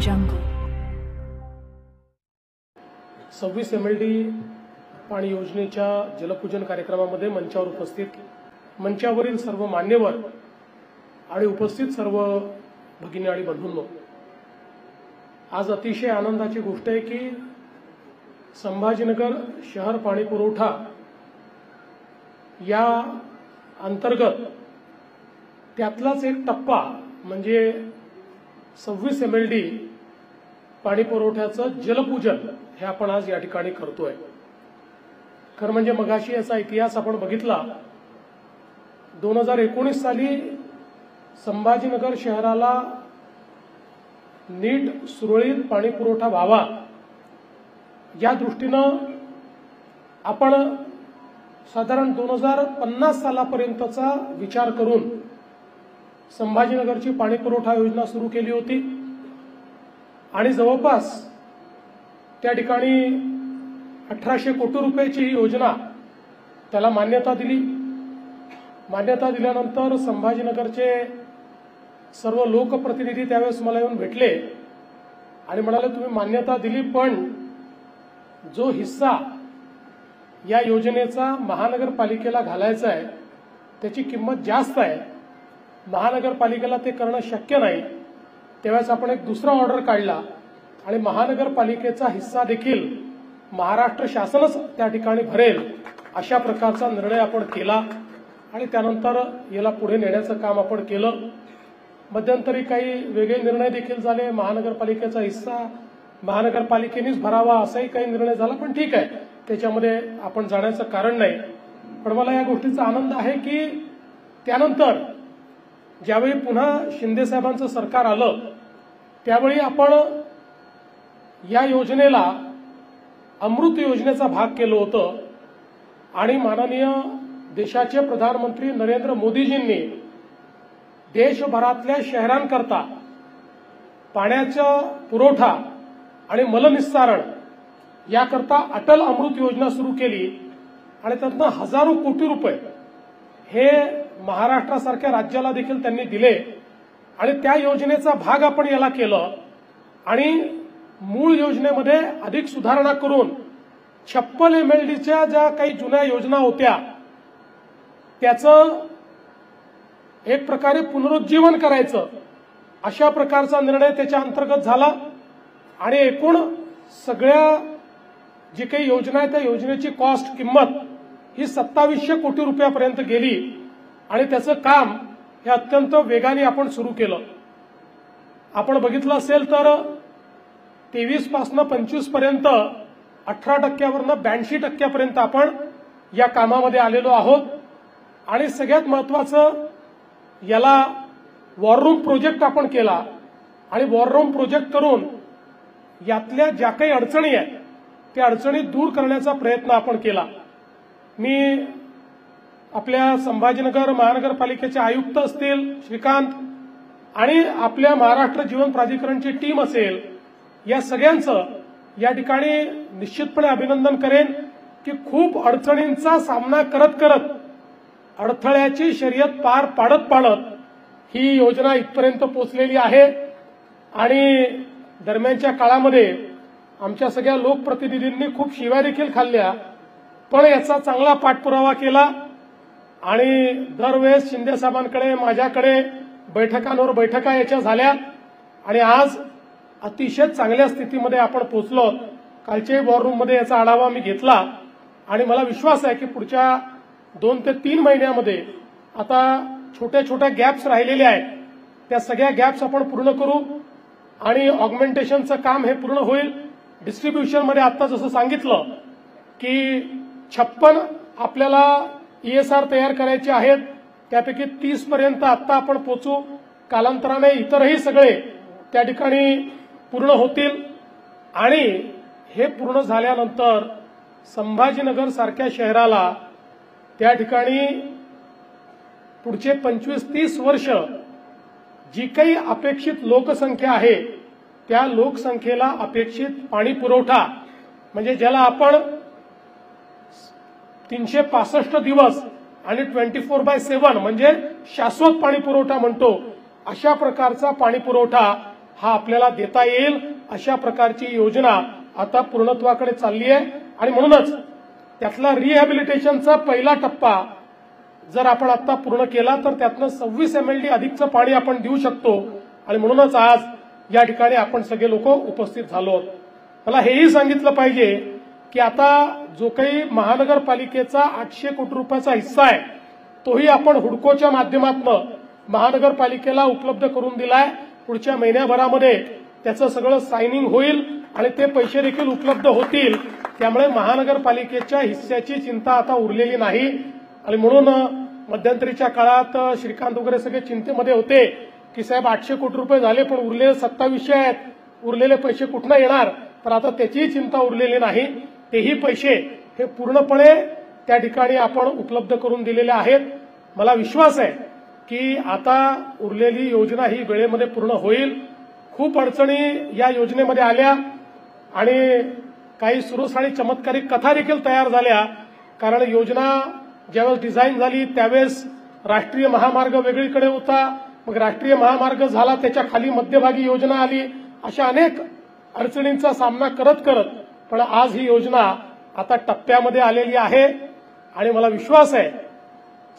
jungle. 26 MLD पाणी योजनेच्या जलपूजन कार्यक्रमामध्ये मंचावर उपस्थित मंचावरील सर्व मान्यवर आणि उपस्थित सर्व भगिनी आणि बंधूंनो, आज अतिशय आनंदाची गोष्ट आहे की संभाजीनगर शहर पाणी पुरवठा या अंतर्गत त्यातलाच एक टप्पा म्हणजे 26 MLD पाणी पुरवठ्याचं जलपूजन हे आपण आज या ठिकाणी करतोय। खरं म्हणजे मगाशी याचा इतिहास आपण बघितला। 2019 साली संभाजीनगर शहराला नीट सुरळीत पाणी पुरवठा व्हावा या दृष्टीनं आपण साधारण 2050 सालापर्यंतचा विचार करून संभाजीनगरची पाणी पुरवठा योजना सुरू केली होती आणि जवळपास त्या ठिकाणी 1800 कोटी रुपयाची ही योजना त्याला मान्यता दिली। मान्यता दिल्यानंतर संभाजीनगरचे सर्व लोकप्रतिनिधी त्यावेळेस मला येऊन भेटले आणि म्हणाले, तुम्ही मान्यता दिली पण जो हिस्सा या योजनेचा महानगरपालिकेला घालायचा आहे त्याची किंमत जास्त आहे, महानगरपालिकेला ते करणं शक्य नाही। तेव्हाच आपण एक दुसरा ऑर्डर काढला आणि महानगरपालिकेचा हिस्सा देखील महाराष्ट्र शासनच त्या ठिकाणी भरेल अशा प्रकारचा निर्णय आपण केला आणि त्यानंतर याला पुढे नेण्याचं काम आपण केलं। मध्यंतरी काही वेगळे निर्णय देखील झाले, महानगरपालिकेचा हिस्सा महानगरपालिकेनेच भरावा असाही काही निर्णय झाला, पण ठीक आहे, त्याच्यामध्ये आपण जाण्याचं कारण नाही। पण मला या गोष्टीचा आनंद आहे की त्यानंतर ज्यावेळी पुन्हा शिंदे साहेबांचं सरकार आलं त्यावेळी आपण या योजनेला अमृत योजनेचा भाग केलं होतं आणि माननीय देशाचे प्रधानमंत्री नरेंद्र मोदीजींनी देशभरातल्या शहरांकरता पाण्याचा पुरवठा आणि मलनिस्सारण याकरता अटल अमृत योजना सुरू केली आणि त्यातनं हजारो कोटी रुपये हे महाराष्ट्रासारख्या राज्याला देखील त्यांनी दिले आणि त्या योजनेचा भाग आपण याला केलं आणि मूळ योजनेमध्ये अधिक सुधारणा करून 56 MLDच्या ज्या काही जुन्या योजना होत्या त्याचं एक प्रकारे पुनरुज्जीवन करायचं अशा प्रकारचा निर्णय त्याच्या अंतर्गत झाला आणि एकूण सगळ्या जी काही योजना आहे त्या योजनेची कॉस्ट किंमत ही 2700 कोटी रुपयापर्यंत गेली आणि त्याचं काम हे अत्यंत वेगाने आपण सुरू केलं। आपण बघितलं असेल तर 23 पासून 25 पर्यंत 18% 82% आपण या कामामध्ये आलेलो आहोत आणि सगळ्यात महत्त्वाचं याला वॉर रूम प्रोजेक्ट आपण केला आणि वॉर रूम प्रोजेक्ट करून यातल्या ज्या काही अडचणी आहेत त्या अडचणी दूर करण्याचा प्रयत्न आपण केला। मी आपल्या संभाजीनगर महानगरपालिकेचे आयुक्त असतील श्रीकांत आणि आपल्या महाराष्ट्र जीवन प्राधिकरणची टीम असेल या सगळ्यांचं या ठिकाणी निश्चितपणे अभिनंदन करेन की खूप अडचणींचा सामना करत करत अडथळ्याची शर्यत पार पाडत ही योजना इथपर्यंत पोहोचलेली आहे आणि दरम्यानच्या काळामध्ये आमच्या सगळ्या लोकप्रतिनिधींनी खूप शिव्या देखील खाल्ल्या पण याचा चांगला पाठपुरावा केला आणि दरवेळेस शिंदे साहेबांकडे माझ्याकडे बैठकांवर बैठका याच्या झाल्या आणि आज अतिशय चांगल्या स्थितीमध्ये आपण पोहोचलो। कालच्या वॉर रूम मध्ये याचा आढावा मी घेतला आणि मला विश्वास आहे की पुढच्या 2 ते 3 महिन्यामध्ये आता छोट्या छोट्या गॅप्स राहिलेले आहेत त्या सगळ्या गॅप्स आपण पूर्ण करू आणि ऑगमेंटेशनचं काम हे पूर्ण होईल। डिस्ट्रीब्युशन मध्ये आता जसं सांगितलं की 56 आपल्याला ESR तयार करायचे आहेत, त्यापैकी 30 पर्यंत आता आपण पोहोचू, कालांतराने इतरही सगळे त्या ठिकाणी पूर्ण होतील आणि हे पूर्ण झाल्यानंतर संभाजीनगर सारख्या शहराला त्या ठिकाणी पुढचे 25-30 वर्ष जी काही अपेक्षित लोकसंख्या आहे त्या लोकसंख्येला अपेक्षित पाणी पुरवठा म्हणजे ज्याला आपण 365 दिवस आणि 24/7 म्हणजे शाश्वत पाणी पुरवठा म्हणतो, अशा प्रकारचा पाणी पुरवठा हा आपल्याला देता येईल अशा प्रकारची योजना आता पूर्णत्वाकडे चालली आहे. आणि म्हणूनच त्यातला रिहॅबिलिटेशनचा पहिला टप्पा जर आपण आता पूर्ण केला तर त्यातनं 26 MLD अधिकचं पाणी आपण देऊ शकतो. आणि म्हणूनच आज या ठिकाणी आपण सगळे लोक उपस्थित झालो. मला हेही सांगितलं पाहिजे की आता जो काही महानगरपालिकेचा 800 कोटी रुपयाचा हिस्सा आहे तोही आपण हुडकोच्या माध्यमातून महानगरपालिकेला उपलब्ध करून दिलाय. पुढच्या महिन्याभरामध्ये त्याचं सगळं सायनिंग होईल आणि ते पैसे देखील उपलब्ध होतील. त्यामुळे महानगरपालिकेच्या हिस्स्याची चिंता आता उरलेली नाही. आणि म्हणून मध्यंतरीच्या काळात श्रीकांत वगैरे सगळे चिंतेमध्ये होते की साहेब 800 कोटी रुपये झाले पण उरलेले 2700 आहेत, उरलेले पैसे कुठनं येणार. तर आता त्याचीही चिंता उरलेली नाही. तेही पैसे हे पूर्णपणे त्या ठिकाणी आपण उपलब्ध करून दिलेले आहेत. मला विश्वास आहे की आता उरलेली योजना ही वेळेमध्ये पूर्ण होईल. खूप अडचणी या योजनेमध्ये आल्या आणि काही सुरस आणि चमत्कारिक कथा देखील तयार झाल्या. कारण योजना ज्यावेळेस डिझाईन झाली त्यावेळेस राष्ट्रीय महामार्ग वेगळीकडे होता, मग राष्ट्रीय महामार्ग झाला त्याच्या खाली मध्यभागी योजना आली. अशा अनेक अडचणींचा सामना करत करत पण आज ही योजना आता टप्प्यामध्ये आलेली आहे. आणि मला विश्वास आहे,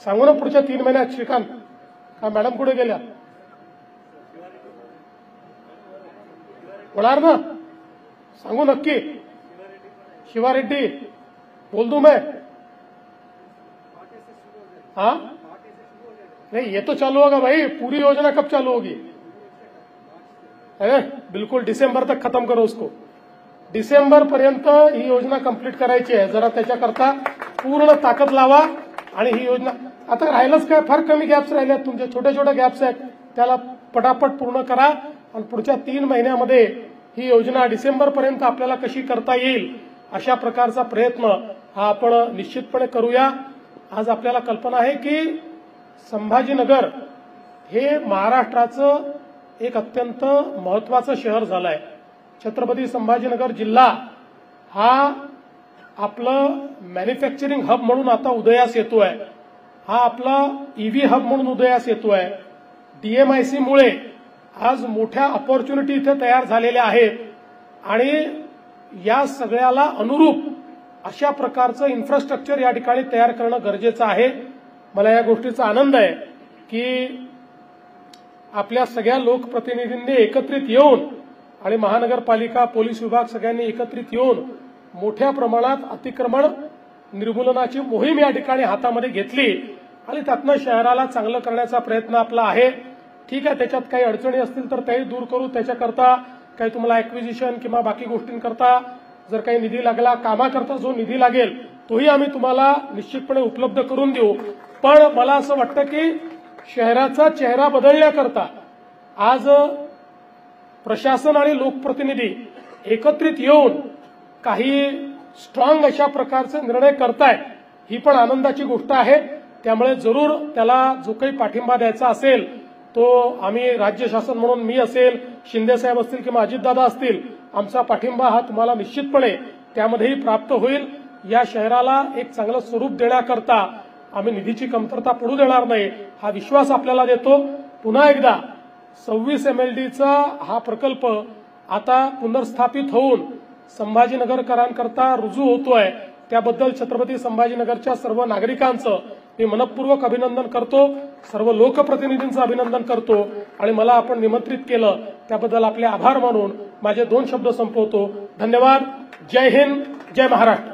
सांगू ना पुढच्या 3 महिन्यात श्रीकांत का मॅडम कुठे गेल्या होणार ना, सांगू नक्की. शिवा रेड्डी बोल दूं मैं. हाँ नहीं ये तो चालू होगा भाई, पूरी योजना कब चालू होगी. बिल्कुल दिसंबर तक खत्म करो उसको. डिसेंबर पर्यंत ही योजना कंप्लीट करायची आहे. जरा त्याच्याकरता पूर्ण ताकद लावा. आणि ही योजना आता राहिलंच काय, फार कमी गॅप्स राहिले आहेत तुमचे, छोटे छोटे गॅप्स आहेत, त्याला पटापट पूर्ण करा. आणि पुढच्या 3 महिन्यामध्ये ही योजना डिसेंबर पर्यंत आपल्याला कशी करता येईल अशा प्रकारचा प्रयत्न हा आपण निश्चितपणे करूया. आज आपल्याला कल्पना आहे की संभाजीनगर हे महाराष्ट्राचं एक अत्यंत महत्वाचं शहर झालं आहे. छत्रपती संभाजीनगर जिल्हा हा आपलं मॅन्युफॅक्चरिंग हब म्हणून आता उदयास येतोय. हा आपला ईव्ही हब म्हणून उदयास येतोय. DMIC मुळे आज मोठ्या अपॉर्च्युनिटी इथे तयार झालेल्या आहेत. आणि या सगळ्याला अनुरूप अशा प्रकारचं इन्फ्रास्ट्रक्चर या ठिकाणी तयार करणं गरजेचं आहे. मला या गोष्टीचा आनंद आहे की आपल्या सगळ्या लोकप्रतिनिधींनी एकत्रित येऊन आणि महानगरपालिका पोलीस विभाग सगळ्यांनी एकत्रित येऊन मोठ्या प्रमाणात अतिक्रमण निर्मूलनाची मोहीम या ठिकाणी हातामध्ये घेतली आणि त्यातनं शहराला चांगलं करण्याचा प्रयत्न आपला आहे. ठीक आहे, त्याच्यात काही अडचणी असतील तर त्याही दूर करू. त्याच्याकरता काही तुम्हाला ॲक्विजिशन किंवा बाकी गोष्टींकरता जर काही निधी लागला, कामाकरता जो निधी लागेल तोही आम्ही तुम्हाला निश्चितपणे उपलब्ध करून देऊ. पण मला असं वाटतं की शहराचा चेहरा बदलण्याकरता आज प्रशासन आणि लोकप्रतिनिधी एकत्रित येऊन काही स्ट्रॉंग अशा प्रकारचे निर्णय करतायत, ही पण आनंदाची गोष्ट आहे. त्यामुळे जरूर त्याला जो काही पाठिंबा द्यायचा असेल तो आम्ही राज्य शासन म्हणून मी असेल, शिंदे साहेब असतील किंवा अजितदादा असतील, आमचा पाठिंबा हा तुम्हाला निश्चितपणे त्यामध्येही प्राप्त होईल. या शहराला एक चांगलं स्वरूप देण्याकरता आम्ही निधीची कमतरता पडू देणार नाही हा विश्वास आपल्याला देतो. पुन्हा एकदा 26 MLDचा हा प्रकल्प आता पुनर्स्थापित होऊन संभाजीनगरकरांकरता रुजू होतोय. त्याबद्दल छत्रपती संभाजीनगरच्या सर्व नागरिकांचं मी मनपूर्वक अभिनंदन करतो. सर्व लोकप्रतिनिधींचं अभिनंदन करतो. आणि मला आपण निमंत्रित केलं त्याबद्दल आपले आभार मानून माझे 2 शब्द संपवतो. धन्यवाद. जय हिंद, जय महाराष्ट्र.